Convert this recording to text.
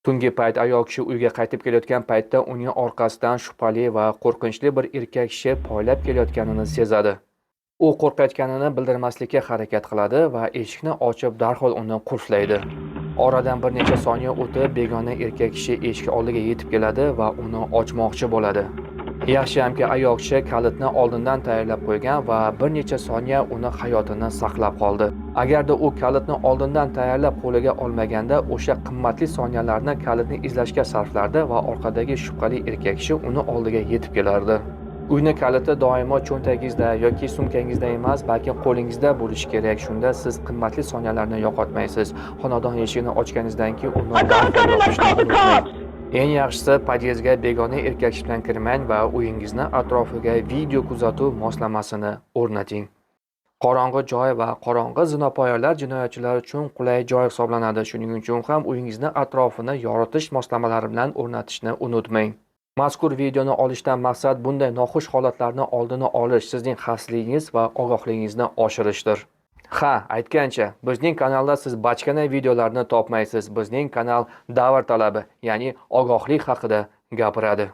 Tungi payt ayol kishi uyga qaytib kelayotgan paytda uning orqasidan shubhali va qo'rqinchli bir erkak kishi poylab kelayotganini sezadi. U qo'rqayotganini bildirmaslikka harakat qiladi va eshikni ochib darhol uni qulflaydi. Oradan bir necha soniya o'tib begona erkak kishi eshik oldiga yetib keladi va uni ochmoqchi bo'ladi. Yaxshiyamki ayol kishi kalitni oldindan tayyorlab qo'ygan va bir necha soniya uni hayotini saqlab qoldi. Agarda u kalitni oldindan tayyorlab qo'liga olmaganda, o'sha qimmatli soniyalarni kalitni izlashga sarflardi va orqadagi shubhali erkak kishi uni oldiga yetib kelardi. Uyni kaliti doimo cho'ntagingizda yoki sumkangizda emas, balki qo'lingizda bo'lishi kerak. Shunda siz qimmatli soniyalarni yo'qotmaysiz. Xonadon eshigini ochganingizdan keyin uni yopishni unutmang. Eng yaxshisi podyezdga begona erkak kishi bilan kirmang va uyingizni atrofiga video kuzatuv moslamasini o'rnating. Qorong'i joy va qorong'i zinapoyalar jinoyatchilar uchun qulay joy hisoblanadi. Shuning uchun ham uyingizni atrofini yoritish moslamalari bilan o'rnatishni unutmang. Mazkur videoni olishdan maqsad bunday noxush holatlarni oldini olish, sizning xavfsizligingiz va ogohligingizni oshirishdir. Ha, aytgancha, bizning kanalda siz bachkana videolarni topmaysiz. Bizning kanal davr talabi, ya'ni ogohlik haqida gapiradi.